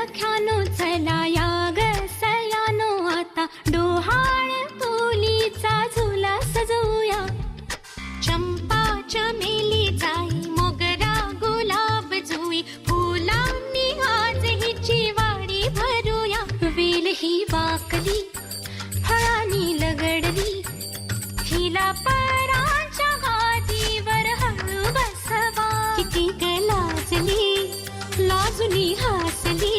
सख्यानो चला या ग सयानो आता डोहाळ पोलीचा झुला सजवूया. चंपा चमेली जाई मोगरा गुलाब जुई फुलांनी आज हिची वाडी भरूया. वेल ही वाकली फळांनी लगडली हिला पराच्या गादीवर हळू बसवा. किती ग लाजली हसली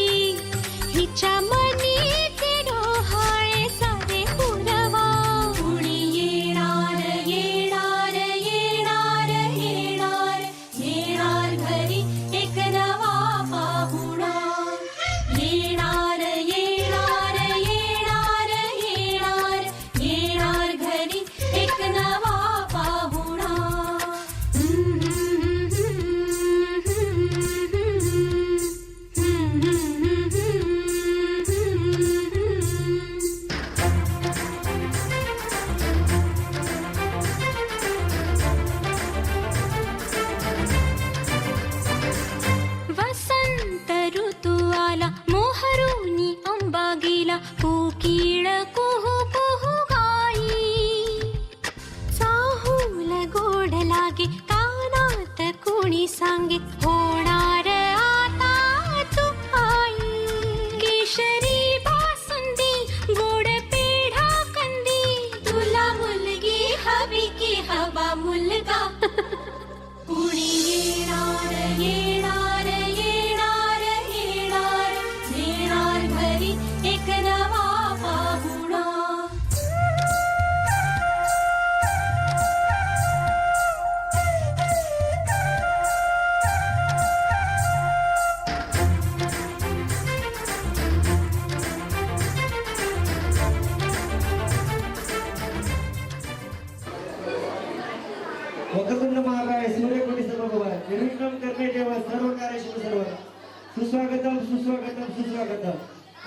हिच्या मनी ते डोहाळे सारे पुरवा. कुणी येणार येणार येणार येणार येणार घरी एक नवा पाहुणा. येणार येणार येणार येणार येणार घरी एक नवा पाहुणा. वसंत ऋतू आला मोहरुनी अंबा गेला कोकिळ कुहू कुहू गाई. चाहूल गोड लागे कानात कोणी सांगे होणार आता तू आई. केशरी बासुंदी गोड पेढा कंदी तुला मुलगी हवी की हवा मुलगा. कुणी येणार येणार येणार येणार येणार घरी एक नवा पाहुणा. वक्रतुंड महाकाय सूर्यकोटी समप्रभ निर्विघ्नं करणे देवा सर्व कार्येषु सर्व. सुस्वागतम सुस्वागतम सुस्वागतम.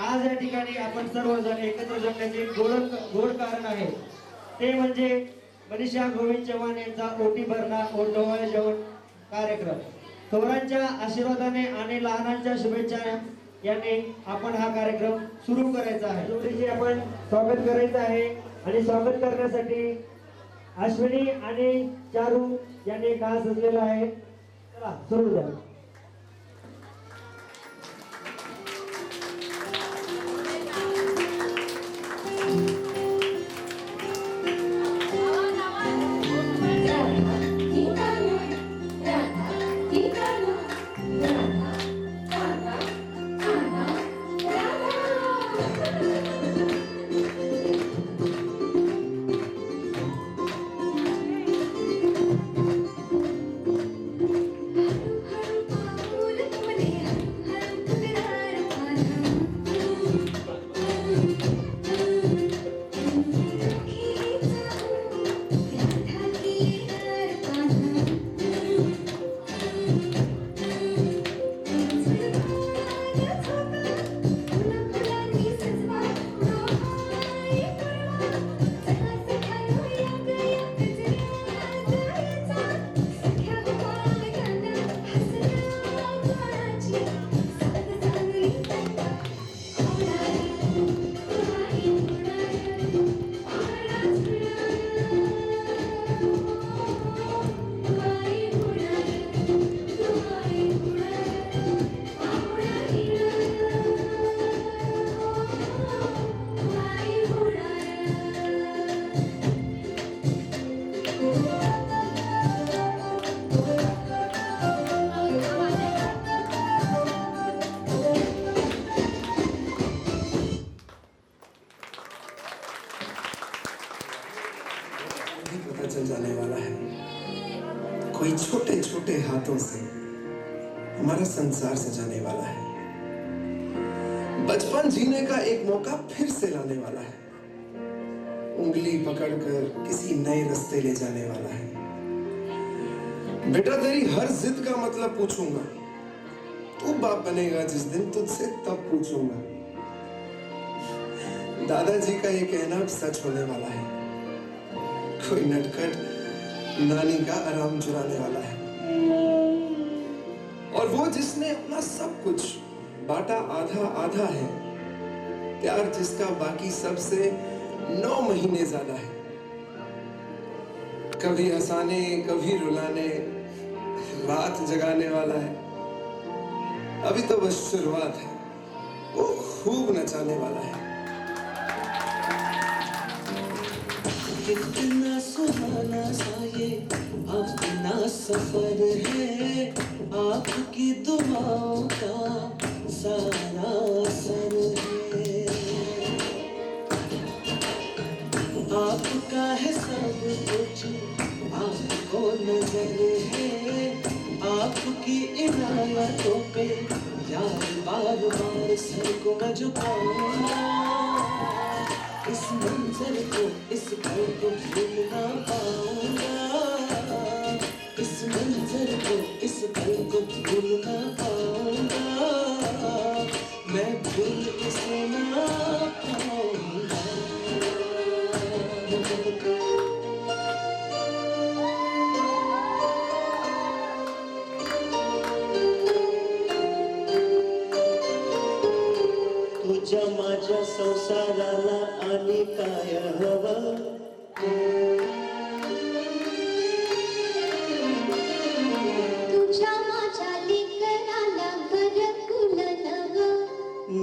आज या ठिकाणी आपण सर्वजण एकत्र जमण्याचे गोड कारण आहे ते म्हणजे मनीषा गोविंद चव्हाण यांचा ओटी भरणा व डोहाळे जेवण कार्यक्रम. थोरांच्या आशीर्वादाने आणि लहानांच्या शुभेच्छा याने आपण हा कार्यक्रम सुरू करायचा आहे. जोडीचे आपण स्वागत करायचं आहे आणि स्वागत करण्यासाठी अश्विनी आणि चारू यांनी खास सजलेला आहे. चला सुरू द्या. चल जाने वाला है. कोई छोटे छोटे हाथों से हमारा संसार सजाने वाला है. बचपन जीने का एक मौका फिर से लाने वाला है. उंगली पकड़कर किसी नए रास्ते ले जाने वाला है. बेटा तेरी हर जिद का मतलब पूछूंगा. तू बाप बनेगा जिस दिन तुझसे तब पूछूंगा. दादाजी का ये कहना अब सच होने वाला है. कोई नटखट नानी का आराम चुराने वाला है. और वो जिसने अपना सब कुछ बाटा आधा आधा है, प्यार जिसका बाकी सबसे 9 महीने ज्यादा है। कभी हंसाने कभी रुलाने रात जगाने वाला है। अभी तो बस शुरुआत है, वो खूब नचाने वाला है। कितना सुहाना सा ये अपना सफर है, आपकी दुआओं का सारा असर है। आपका है सब कुछ, आपको नजर है, आपकी इनायतों पे यार बार बार सर को मैं झुकाऊंगा। इस मंजर को, इस पल को भूल ना पाऊंगा। इस मंजर को, इस पल को भूल ना पाऊंगा। मैं भूल इसे ना पाऊंगा। तुझ्या माझ्या संसाराला आणि काय हवं? तुझ्या माझ्या लेकराला घरकुल नवं,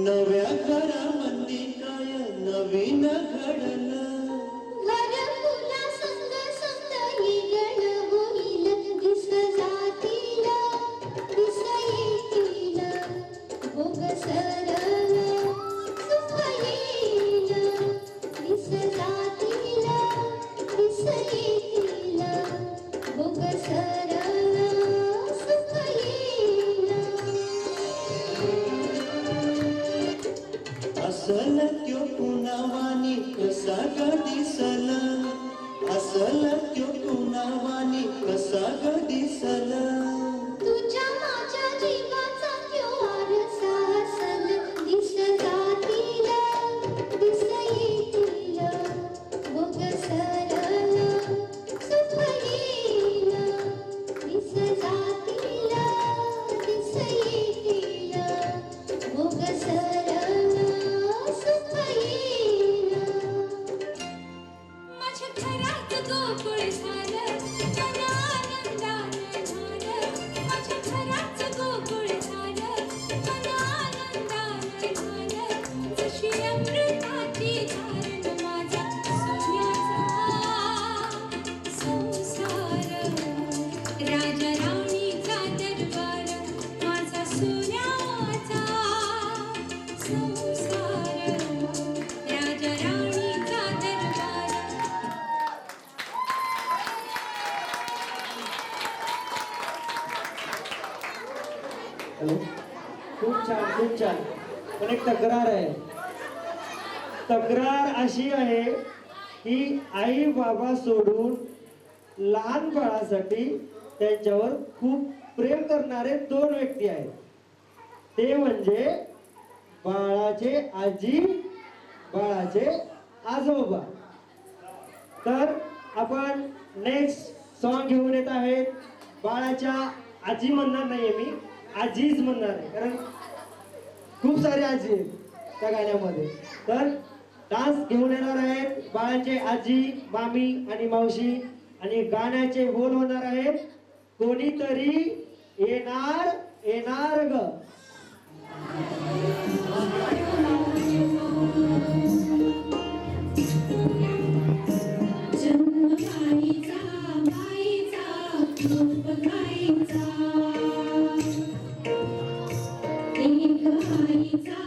नव्या घरामध्ये काय नवीन घडलं? घरकुला संग संग येगळं होईल, दिस जातील दिस येतील, भोग सरळ सुख येईल, दिस जातील दिस येतील, भोग सरळ सुख येईल. असल त्यो कुणावानी कसा ग दिसल? असल त्यो कुणावानी कसा ग दिसल? तुझ्या माझ्या जीवाचा त्यो वारसा असल, दिस जातील दिस येतील, भोग सरळ सुख येईल, दिस जातील दिस येतील, भोग सरळ सुख येईल. माझ्या घरात गोकुळ झालं, मन आनंदानं झालं. माझ्या घरात गोकुळ झालं, मन आनंदानं झालं. जशी अमृताची धारण माझा सोन्याचा संसार, राजा राणीचा दरबार माझा सोन्याचा संसार, राजा राणीचा दरबार. हॅलो, खूप छान खूप छान. पण एक तक्रार आहे. तक्रार अशी आहे की आई बाबा सोडून लहान बाळासाठी त्यांच्यावर खूप प्रेम करणारे 2 व्यक्ती आहेत. ते म्हणजे बाळाचे आजी, बाळाचे आजोबा. तर आपण नेक्स्ट सॉन्ग घेऊन येत आहेत. बाळाच्या आजी म्हणणार नाहीये मी, आजीच म्हणणार आहे, कारण खूप सारे आजी आहेत त्या गाण्यामध्ये. तर डान्स घेऊन येणार आहेत बाळाचे आजी, मामी आणि मावशी. आणि गाण्याचे बोल होणार आहेत, कोणीतरी येणार येणार ग. जन्म गाईचा गाईचा रूप गाईचा, एक आईचा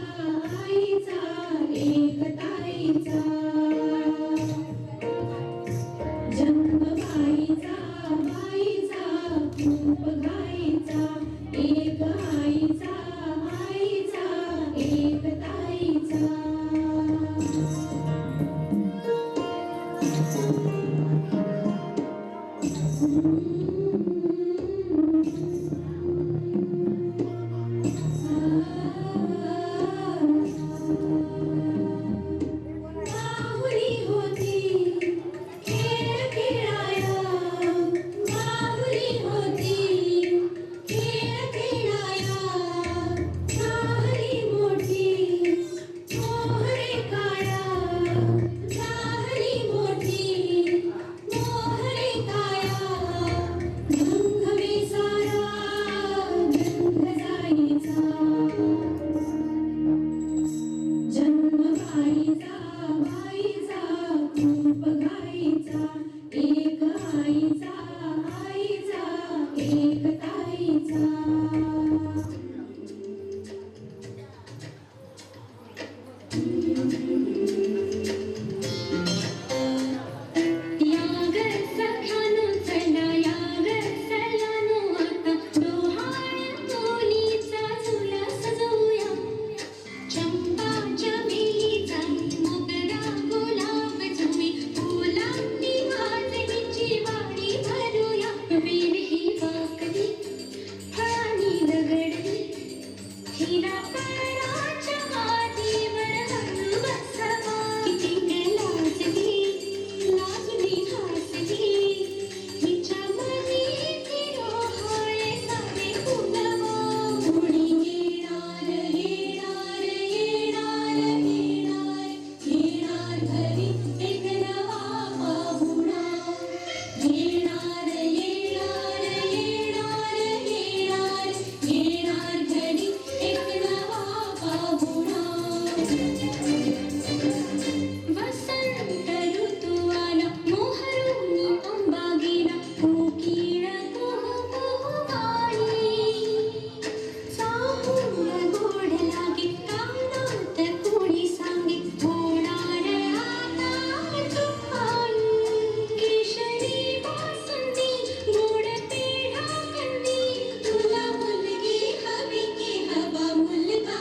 आईचा एक ताईचा. जन्म गाईचा गाईचा रूप गाईचा, एक आईचा आईचा एक याग सख्यानो चला याग सलानो आता डोहाळ मुलीचा झुला सजवूया चंपा चमेलीचा मोगरा गुलाब जुई फुलांनी वाजवीची वाडी भरूया वीर ही वाकली फळांनी दगडली हिला पळाच्या मातीवर हळू बसवा किती लाजली लाजली हसली हिच्या मनीची डोहाळे सारे फुलवा कुणी येणार येणार येणार येणार येणार घरी एक नवा पाहुणा येणार येणार येणार येणार येणार घरी एक नवा पाहुणा वसंत ऋतू आला मोहरुनी आंबा गेला कोकिळ कुहू कुहू गाणी साहूला गोड लागे कानात कोणी सांगे होणार आता तुफान केशरी बासुंदी गोड पेढा कंदी तुला मुलगी हवी की हवा मुलगा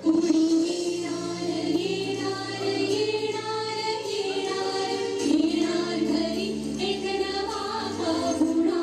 कुणी येणार येणार येणार येणार येणार घरी एक नवा पाहुणा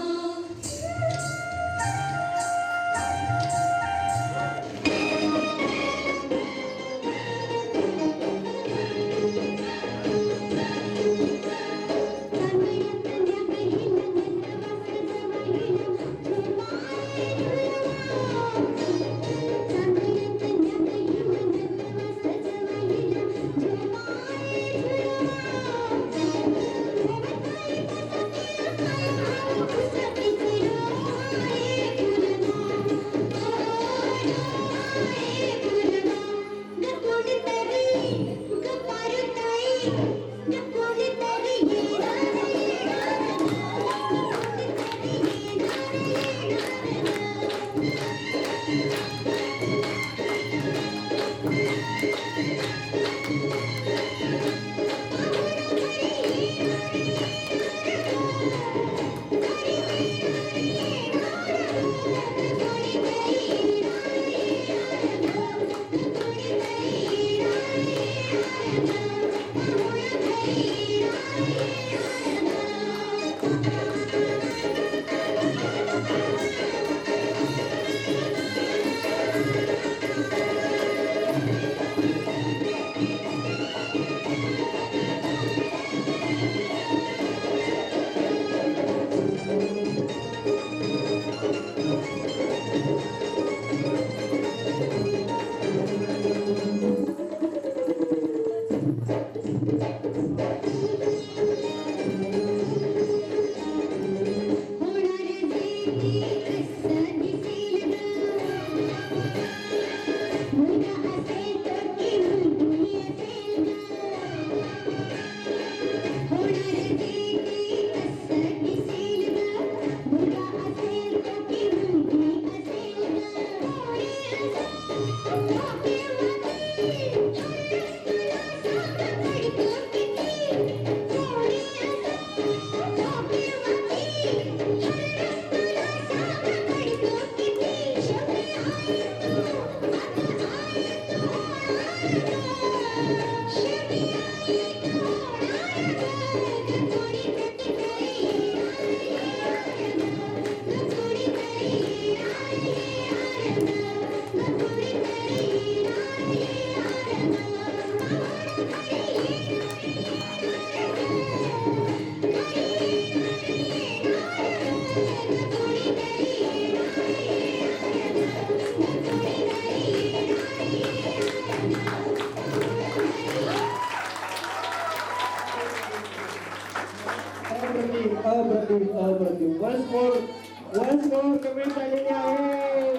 अप्रतिम वन्स मोर कमेंट आलेली आहे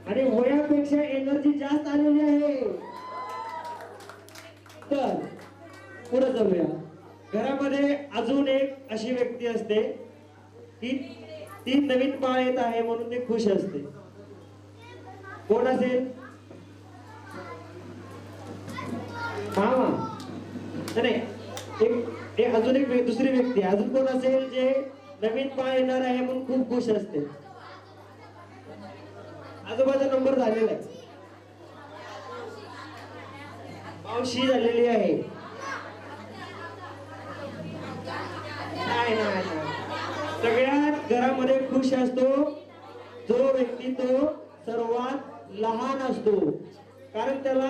आणि वयापेक्षा एनर्जी जास्त आलेली आहे. तर पुढे जाऊया. घरामध्ये अजून एक अशी व्यक्ती असते की ती नवीन बाळ येत आहे म्हणून ती खुश असते. कोण असेल? मामा नाही अजून एक दुसरी व्यक्ती अजून कोण असेल जे नवीन पाळ येणार आहे म्हणून खूप खुश असते. आजोबाचा नंबर झालेला आहे, मावशी झालेली आहे. नाही सगळ्यात घरामध्ये खुश असतो जो व्यक्ती तो सर्वात लहान असतो, कारण त्याला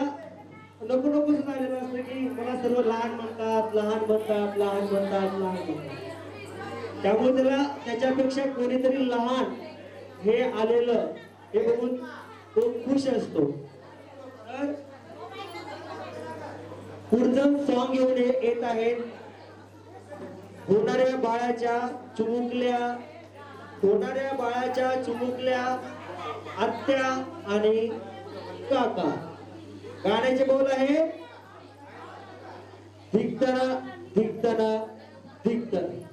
नको झालेलं असतं की मला सर्व लहान म्हणतात. त्यामुळे त्याला त्याच्यापेक्षा कोणीतरी लहान हे आलेलं हे बघून तो खुश असतो. तर पुढचं सॉंग घेऊन येत आहेत होणाऱ्या बाळाच्या चुमुकल्या आत्या आणि काका. गाण्याचे बोल आहे धिकताना धिकताना धिकताना.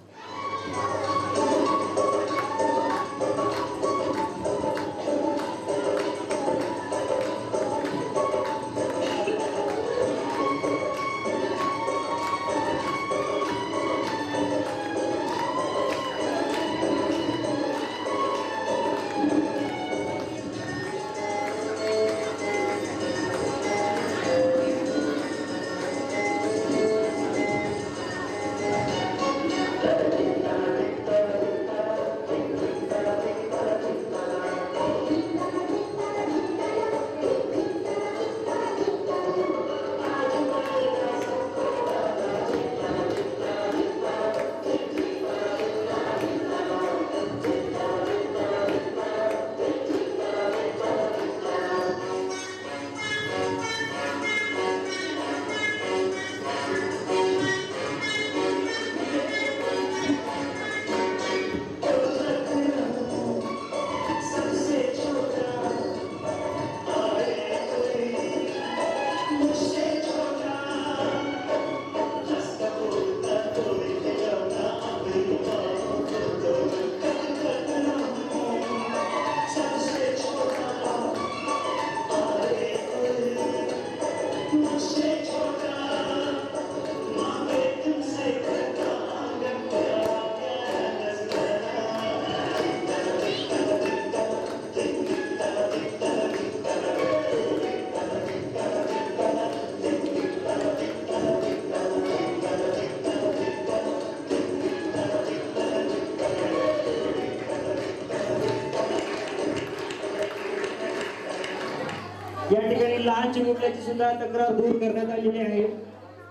या ठिकाणी लहान चिमुकल्याची सुद्धा तक्रार दूर करण्यात आलेली आहे.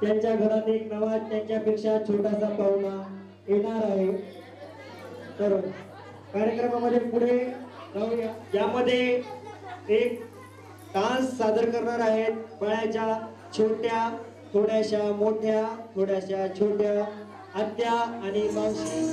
त्यांच्या घरात एक नवा त्यांच्यापेक्षा छोटासा पाहुणा येणार आहे. तर कार्यक्रमामध्ये पुढे जाऊया. यामध्ये एक डान्स सादर करणार आहेत बाळाच्या छोट्या थोड्याशा मोठ्या थोड्याशा छोट्या आत्या आणि मावशी.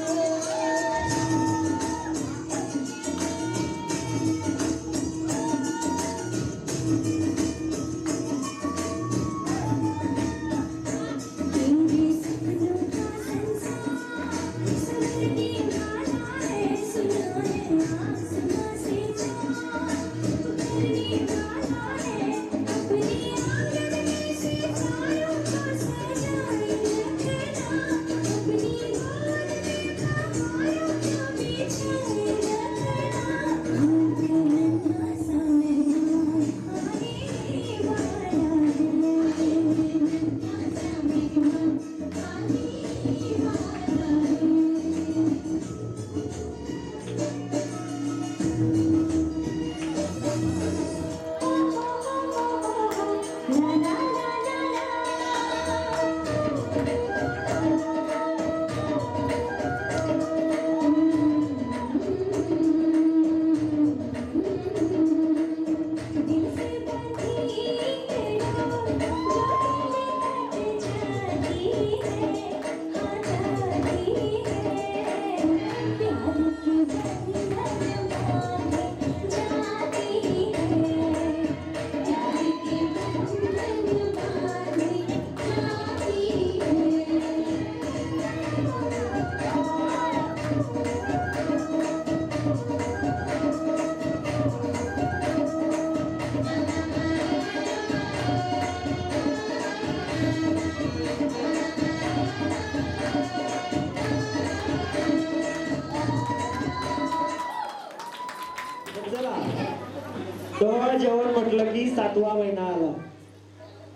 जेवण म्हटलं की 7वा महिना आला.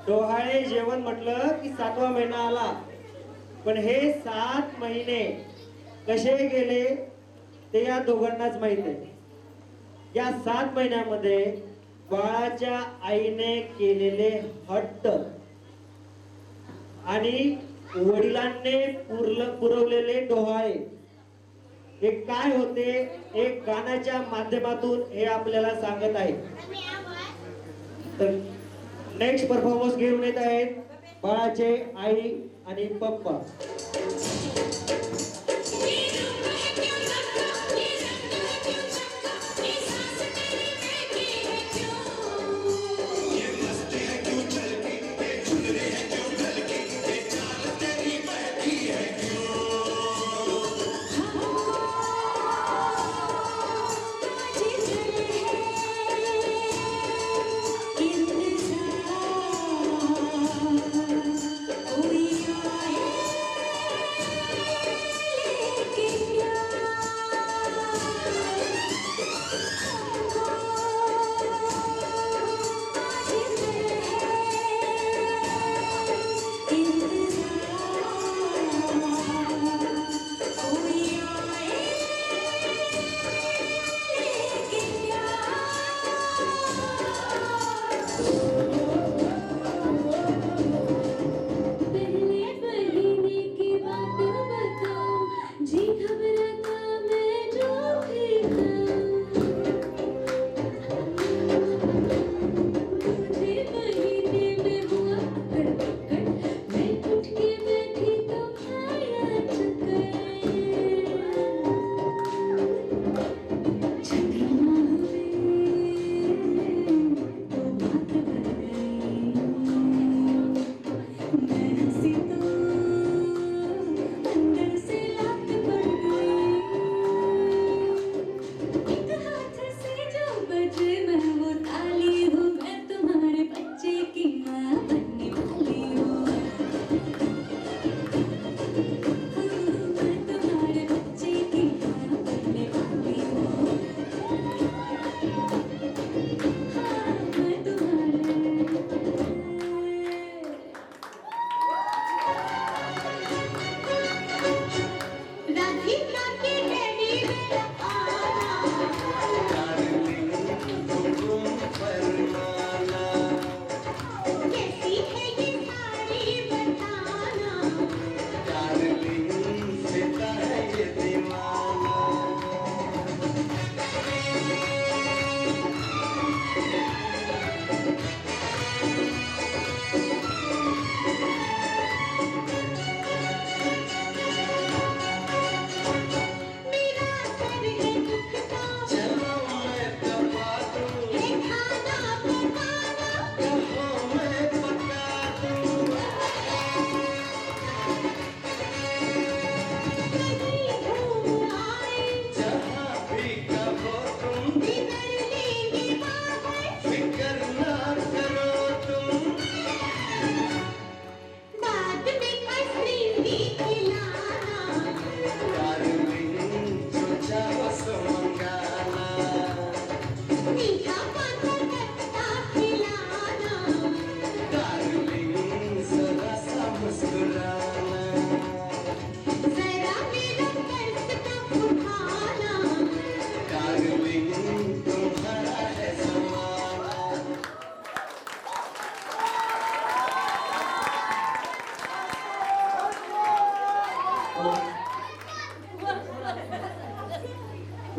डोहाळे जेवण म्हटलं की 7वा महिना आला. पण हे 7 महिने कसे गेले ते या दोघांनाच माहित आहे. या 7 महिन्यामध्ये बाळाच्या आईने केलेले हट्ट आणि वडिलांनी पुरवलेले डोहाळे हे काय होते, एक गाण्याच्या माध्यमातून हे आपल्याला सांगत आहे. तर नेक्स्ट परफॉर्मन्स घेऊन येत आहेत बाळाचे आई आणि पप्पा.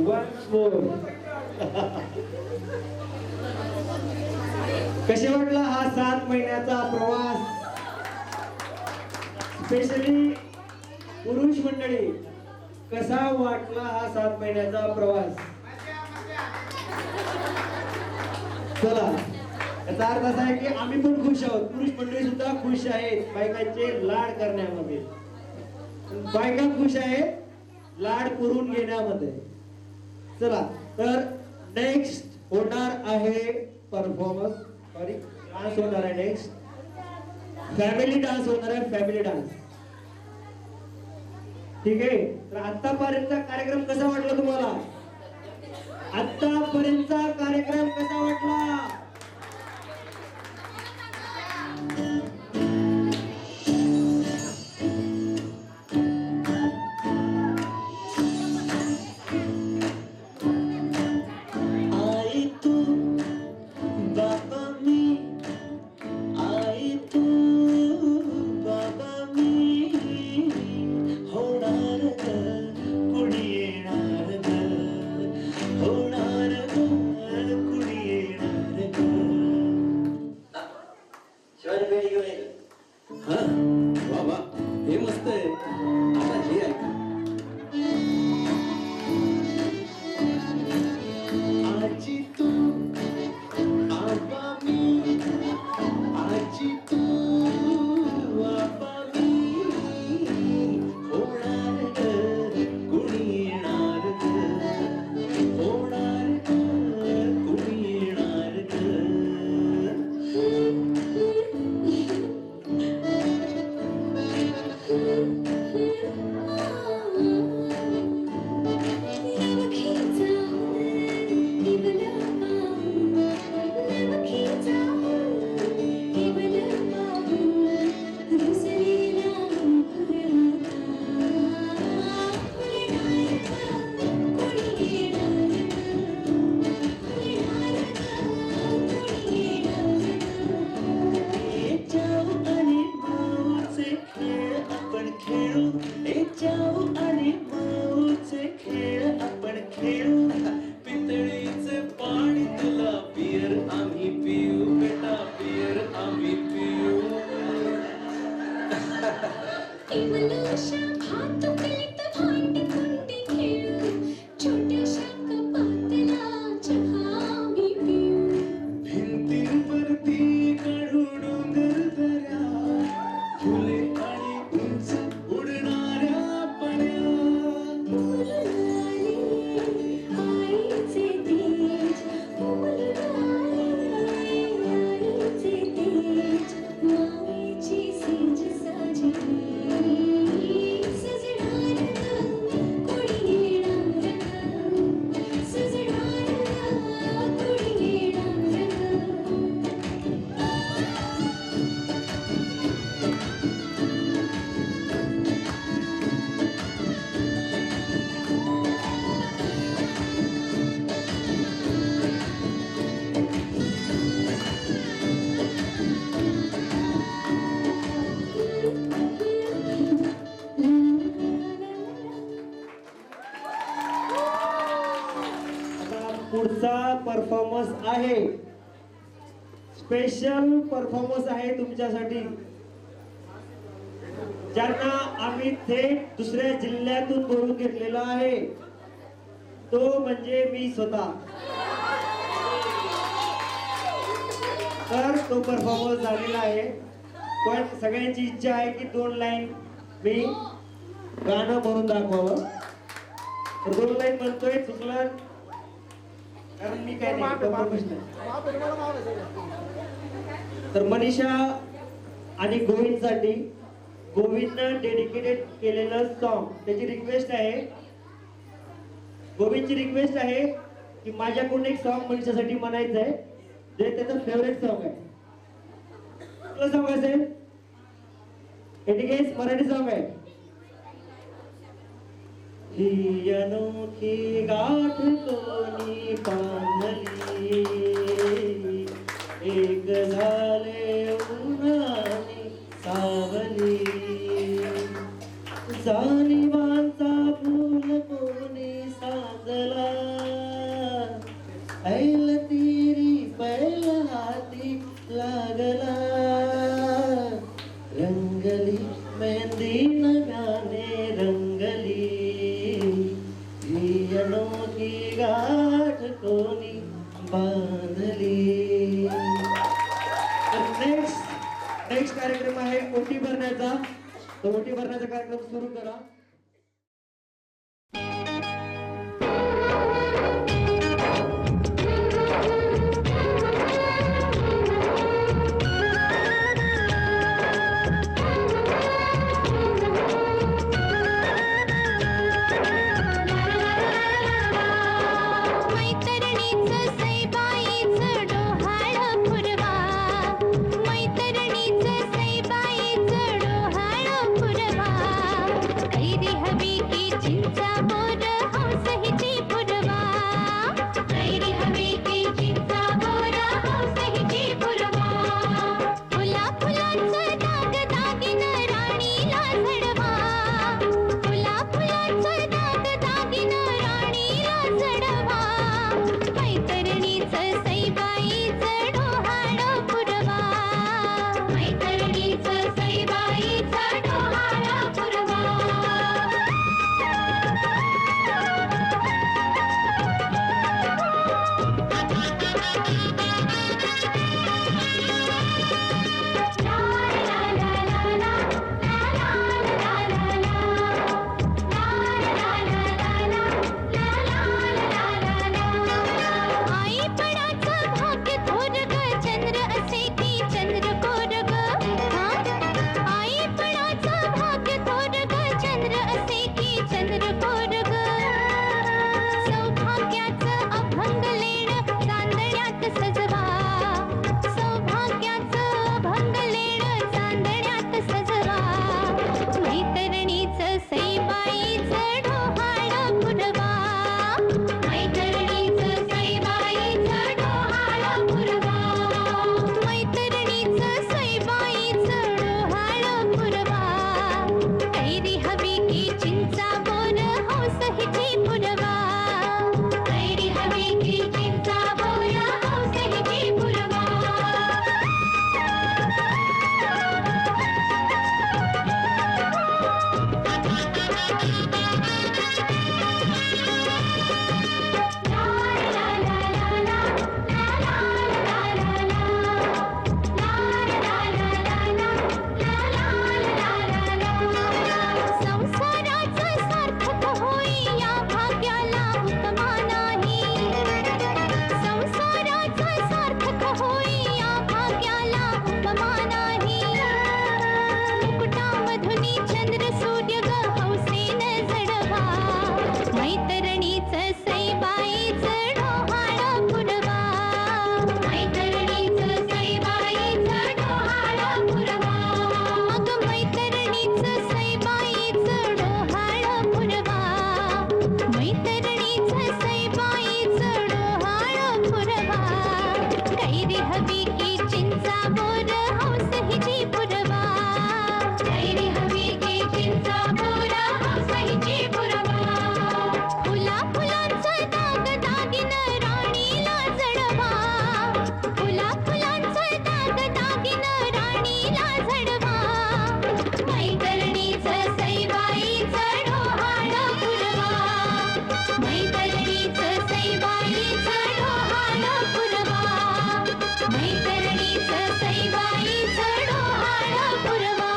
Once more. कसे वाटला हा 7 महिन्याचा प्रवास, स्पेशली पुरुष मंडळी, कसा वाटला हा 7 महिन्याचा प्रवास? चला, याचा अर्थ असा आहे की आम्ही पण खुश आहोत, पुरुष मंडळी सुद्धा खुश आहेत बायकांचे लाड करण्यामध्ये, बायका खुश आहेत लाड पुरून घेण्यामध्ये. चला, तर नेक्स्ट होणार आहे परफॉर्मन्स, सॉरी डान्स होणार आहे. नेक्स्ट फॅमिली डान्स होणार आहे, फॅमिली डान्स. ठीक आहे, तर आतापर्यंतचा कार्यक्रम कसा वाटला तुम्हाला? आतापर्यंतचा कार्यक्रम कसा वाटला? हा वा वा हे मस्त आहे. आता हे ऐका. आजी तू आबा मी, आजी तू आबा मी, होणार ग कुणी येणार ग, होणार ग कुणी येणार ग. पितळीचे पाणी तुला पियर आम्ही पिऊ बेटा पियर आम्ही पिऊ. भिंतींवरती काढू डोंगर दऱ्या, फुले आणि उंच उडणाऱ्या पड्या. पुढचा परफॉर्मन्स आहे स्पेशल परफॉर्मन्स आहे तुमच्यासाठी, ज्यांना आम्ही थेट दुसऱ्या जिल्ह्यातून बोलून घेतलेला आहे. तो म्हणजे मी स्वतः. तर तो परफॉर्मन्स झालेला आहे, पण सगळ्यांची इच्छा आहे की 2 लाईन मी गाणं म्हणून दाखवावं. तर 2 लाईन म्हणतोय, चुकलं कारण मी काय नाही प्रोफेशनल. तर मनीषा आणि गोविंदसाठी गोविंदनं डेडिकेटेड केलेलं सॉन्ग, त्याची रिक्वेस्ट आहे, गोविंदची रिक्वेस्ट आहे की माझ्याकडून एक सॉन्ग मनीषासाठी म्हणायचं आहे, जे त्याचं फेवरेट सॉन्ग आहे. कुठलं सॉन्ग असेल? एटिकेस मराठी सॉन्ग आहे. ही अनोखी गाठ कोणी बांधली, एक झाले उन्हाने सावली, जाणीवांचा फूल कोणी साजला, ऐल तिरी पैल हाती लागला, रंगली मेहंदी नव्याने रंगली, ही अनोखी गाठ कोणी बांधली. नेक्स्ट कार्यक्रम आहे ओटी भरण्याचा. तो ओटी भरण्याचा कार्यक्रम सुरू करा. मैत्रिणीचं सैबाईचं डोहाळं पुरवा, उपमा नाही मुकुटामधुनी चंद्र सूर्य ग हौसेन जडवा मैतरणीच सईबाईच डोहाळ पुरवा मैतरणीच सईबाईच डोहाळ पुरवा मग मैतरणीच सईबाईच डोहाळ पुरवा मैतरणीच सईबाईच डोहाळ पुरवा कैरी हवी की चिंचा बोर हौस हिची पुरवा कैरी हवी की चिंचा बोर हौस हिची पुरवा फुला फुलांचा दाग दागिन राणीला जडवा फुला फुलांचा दाग दागिन राणीला जडवा मैतरणीच सईबाईच डोहाळ पुरवा मैतरणीच सईबाईच डोहाळ पुरवा मैतरणीच सईबाईच डोहाळ पुरवा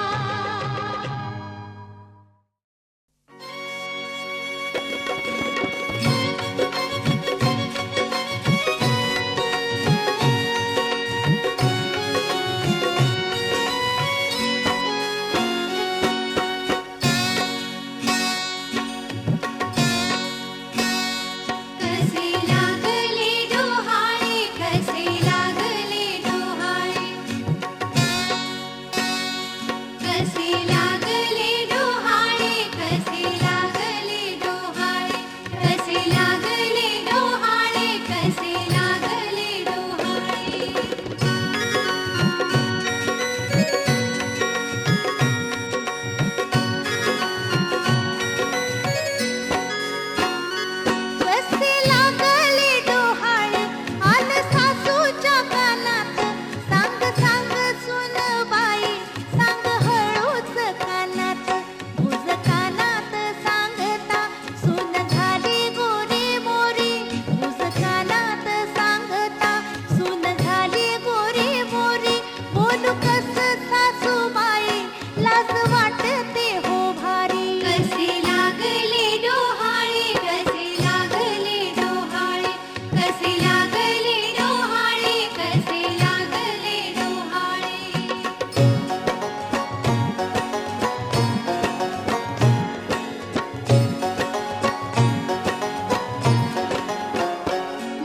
कसे लागले डोहाळे कसे लागले डोहाळे कसे लागले डोहाळे कसे लागले डोहाळे कसे लागले डोहाळे कसे लागले डोहाळे कसे लागले डोहाळ आन सासूच्या कानात सांग सांग सुनबाई सांग हळूच कानात भुज कानात सांगता सुन झाली गोरी मोरी भुज कानात सांगता सुन झाली गोरी मोरी बोलू कस सासूबाई लाज वाटते हो भारी कसे लागले डोहाळे कसे लागले डोहाळे कसे लागले डोहाळे कसे लागले डोहाळे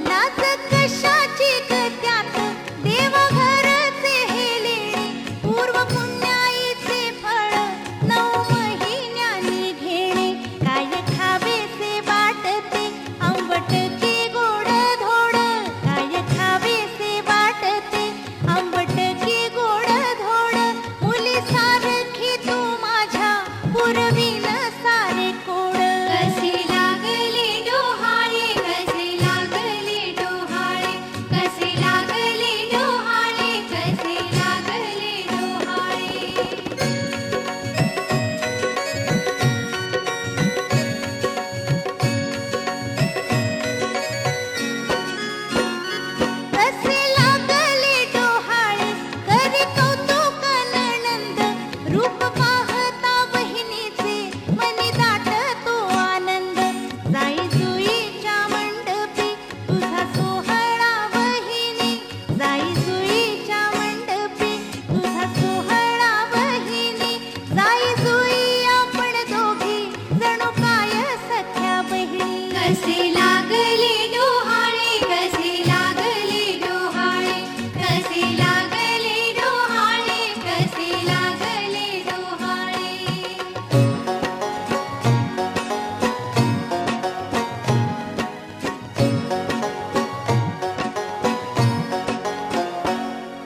लाज कशाची ग त्यात देवघरचे हे लेणे पूर्व पुण्याईचे फळ 9 महिन्यांनी घेणे काय खावेसे वाटते आंबट की गोड धोड काय खावेसे वाटते आंबट की गोड धोड मुली सारखी तू माझ्या पुरवीन सारे कोड कसे लागले डोहाळे कसे लागले डोहाळे कसे लागले डोहाळे कसे लागले डोहाळे कसे लागले डोहाळे करी कौतुक नणंद रूप पाहता बहिणीचे मनी दाटतो आनंद जाई जुईच्या मंडपी तुझा सोहळा बहिणी जाई जुईच्या मंडपी तुझा सोहळा बहिणी जाई जुई आपण दोघी जणू काय सख्या बहिणी कसे लागले डोहाळे कसे लागले डोहाळे कसे लागले डोहाळे कसे लागले डोहाळे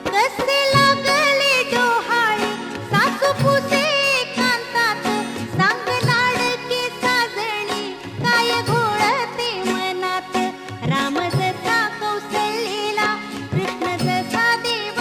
कसे लागले डोहाळे सासू पुसे एकांतात सांग लाडकी साजणी काय घोळते मनात राम जसा कौशल्येला कृष्ण जसा देव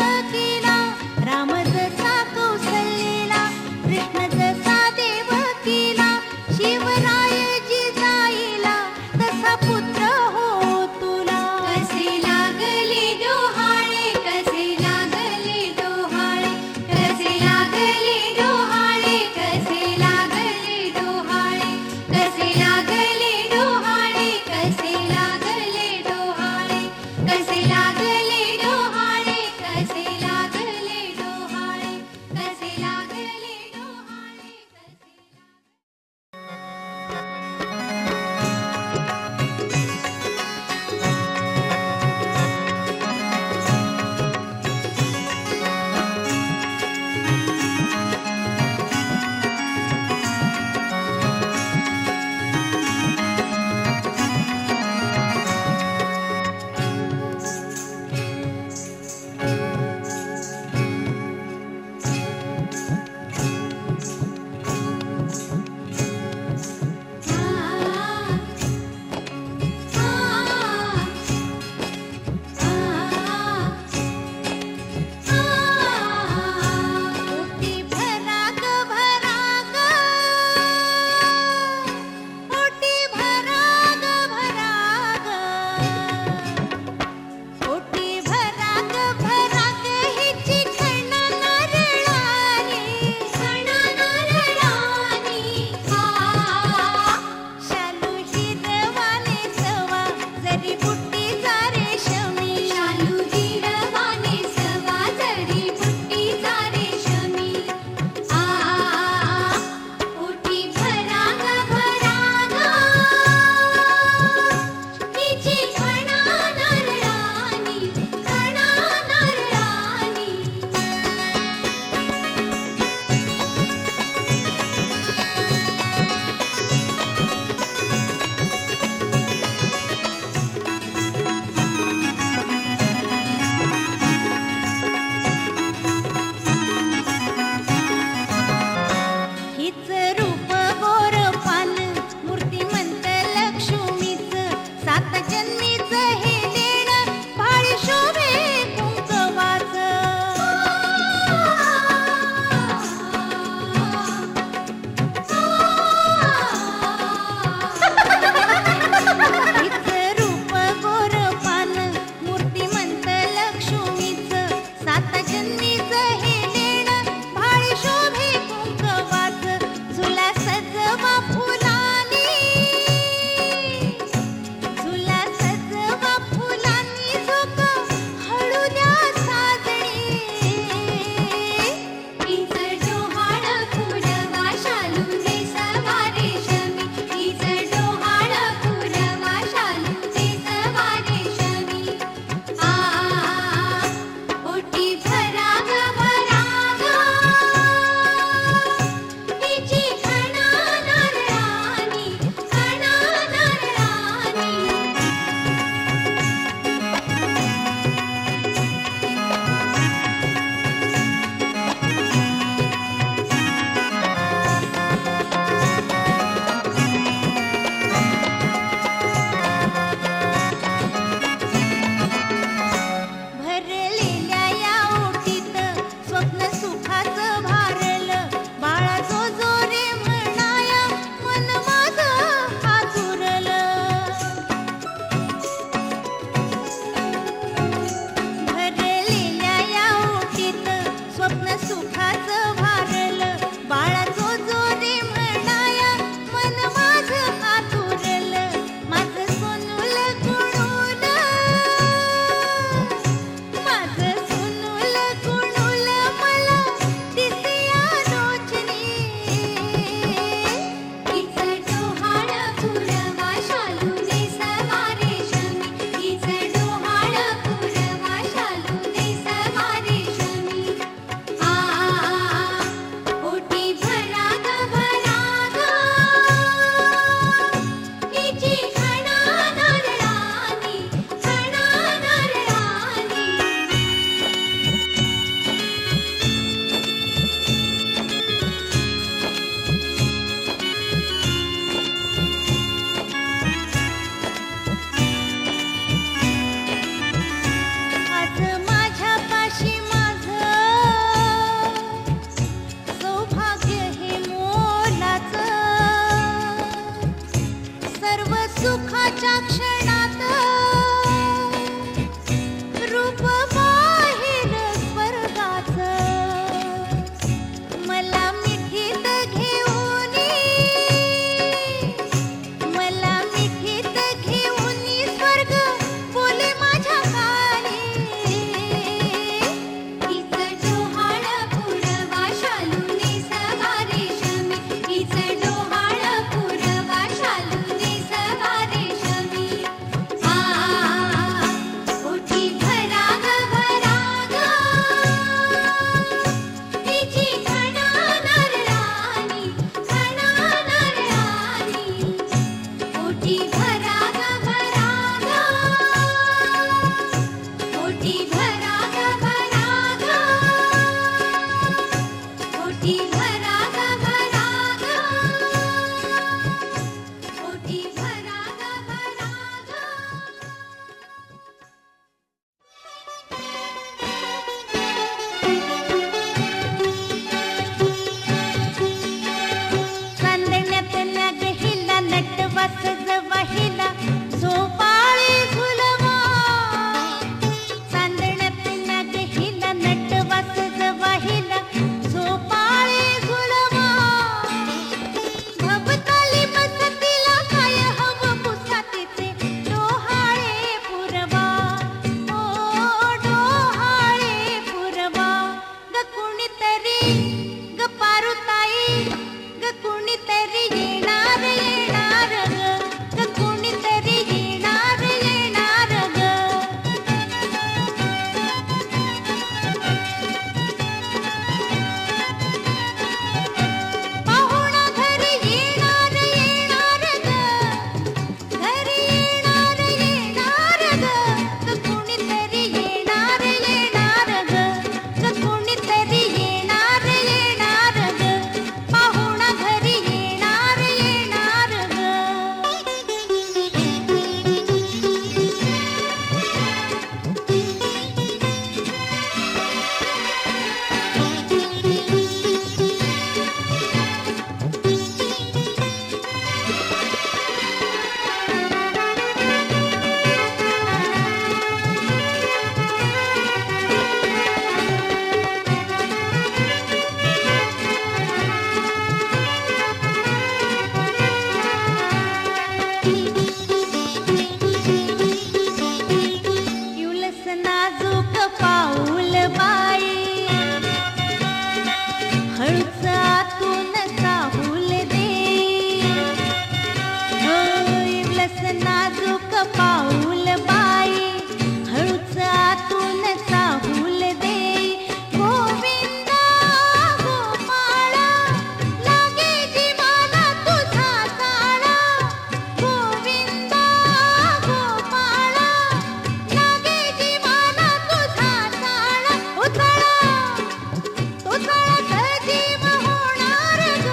सजीव होणार ग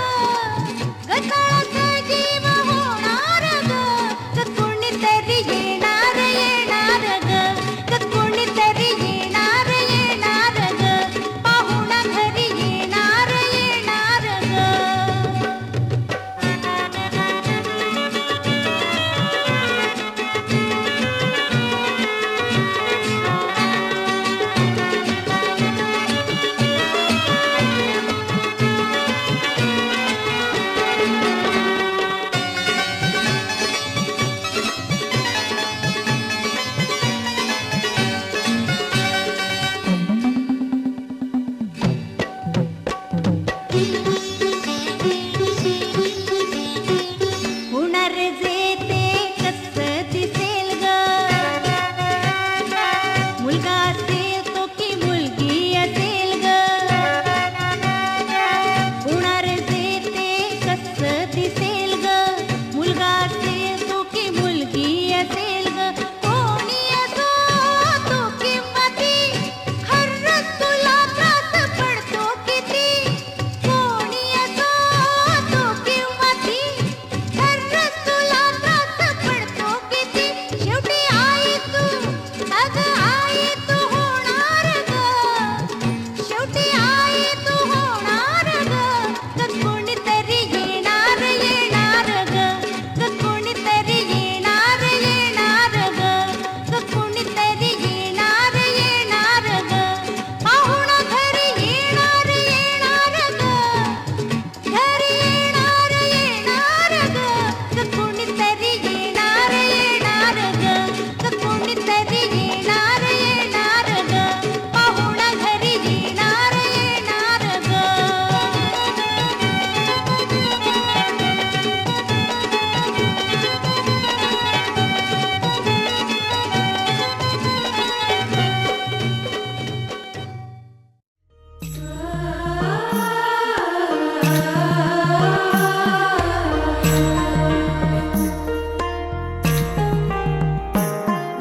गतळा सजीव होणार ग कोणीतरी येणार येणार ग कोणीतरी येणार येणार ग पाहुणा घरी येणार येणार ग होणार जे ते कसं दिसेल ग मुलगा असेल तो की मुलगी असेल ग होणार जे ते कसं दिसेल ग मुलगा असेल तो की मुलगी असेल ग कोणी असो तो किंवा ती खरंच तुला त्रास पडतो किती कोणी असो तो किंवा ती खरंच तुला त्रास पडतो किती शेवटी आई तू अगं आई तू होणार ग शेवटी आई तू होणार ग कोणीतरी येणार येणार ग कोणीतरी येणार येणार ग कोणीतरी येणार येणार ग पाहुणा घरी येणार येणार ग घरी येणार येणार ग कोणीतरी येणार येणार ग कोणीतरी येणार येणार ग पाहुणा घरी येणार येणार ग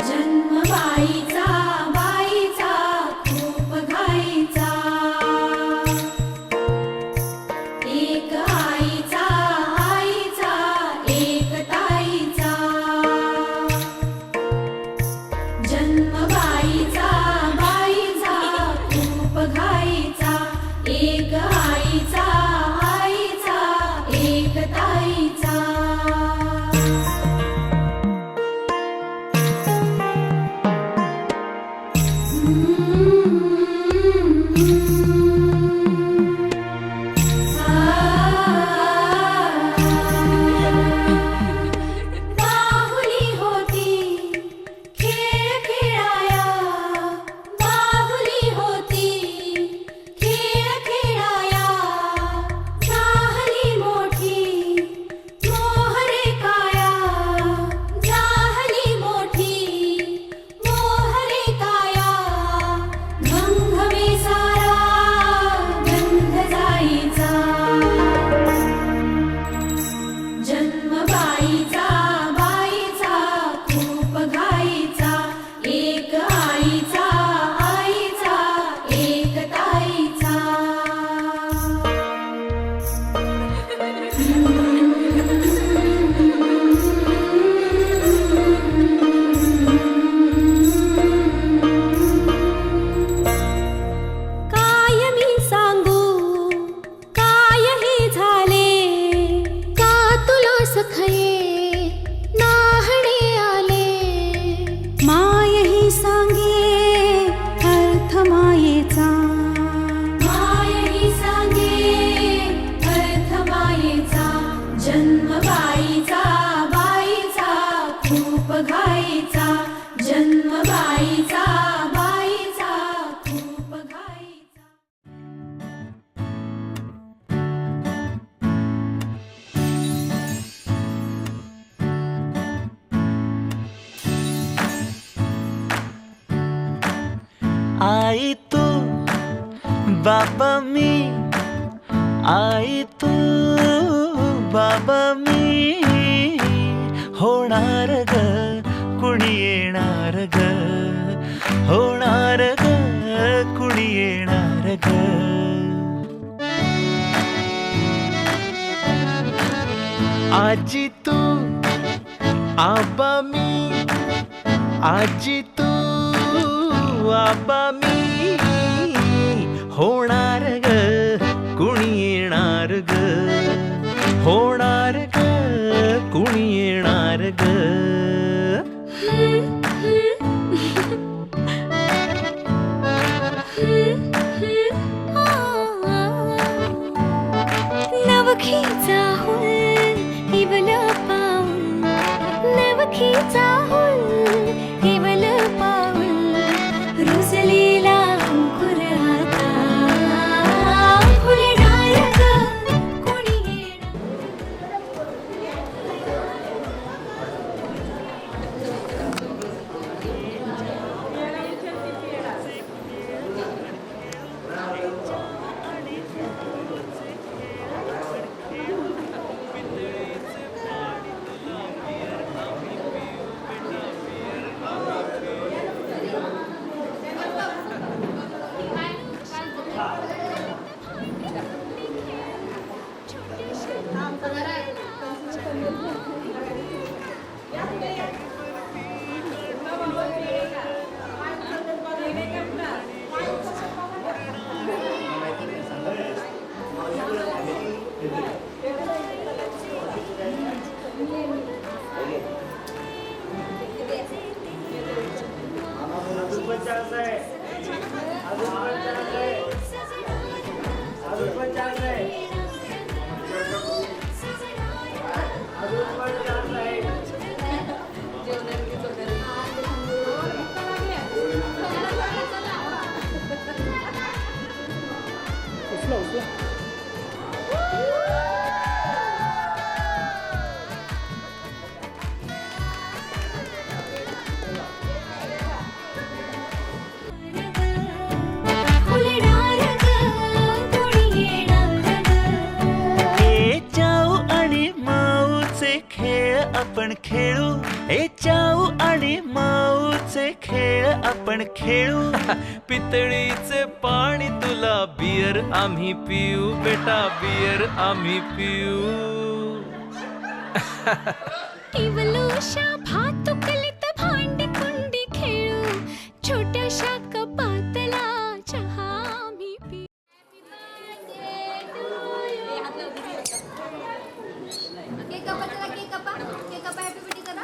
जन्म बाईचा बाईचा खूप घाईचा एक आईचा आईचा एक ताईचा जन्म बाईचा बाईचा खूप घाईचा एक आईचा आईचा एक ताईचा बाहुली होती खेळ खेळाया बाहुली होती खेळ खेळाया झाली मोठी मोहरे काया झाली मोठी मोहरे काया गंध सारा गंध जाईचा जन्म बाईचा बाईचा खूप घाईचा एक आईचा आईचा एक ताईचा काय मी सांगू काय हे झाले का तुला सखये नाहणे आले माय ही सांगे अर्थ मायेचा माय ही सांगे अर्थ मायेचा जन्म बाईचा बाईचा खूप घाईचा जन्म बाईचा बाईचा खूप घाईचा आई तू बाबा मी आई तू बाबा मी होणार ग कुणी येणार ग होणार ग कुणी कुणी येणार ग. आजी तू आबा मी, आजी तू आबा मी, होणार ग कुणी येणार ग, होणार ग कुणी येणार ग. नवखीचा हुल इवल पाऊल, नवखीचा हुल इवल पाऊल, रुजलेला अंकुर आता फुलणार ग कोणी येणार. आपण खेळू, ए चाऊ आणि माऊचे खेळ आपण खेळू. पितळीचे पाणी तुला बियर आम्ही पिऊ बेटा, बियर आम्ही पिऊ. इवलूशा भातुकलीत भांडी कुंडी खेळू, छोट्याशा कपातला चहा आम्ही पिऊ. केक कापा, चला केक कापा, केक कापा, हॅपी बर्थडे करा.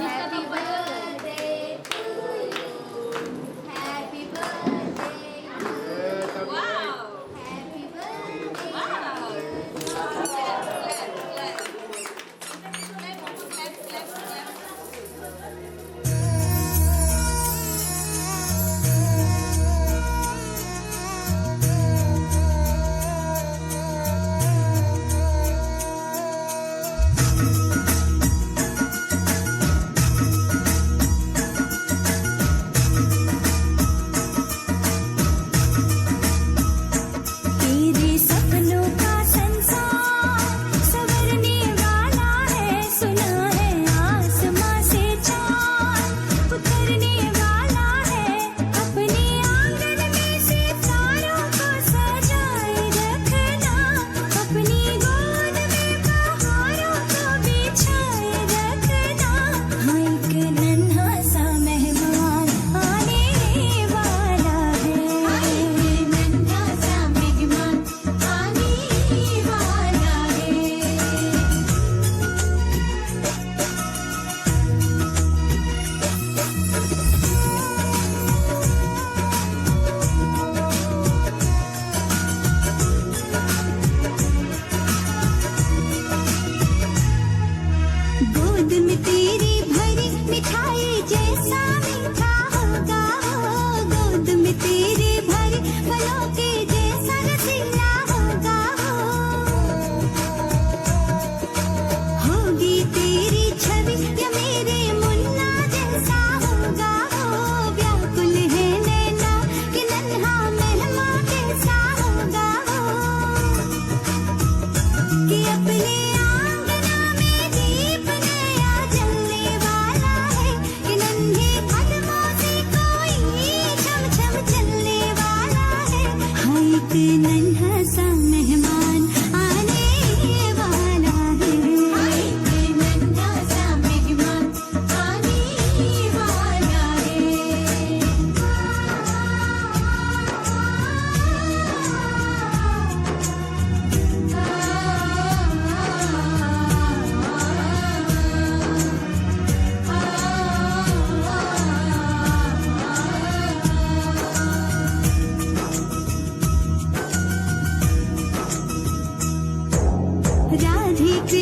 Happy birthday to you, happy birthday to you, happy birthday.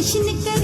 जश्न कर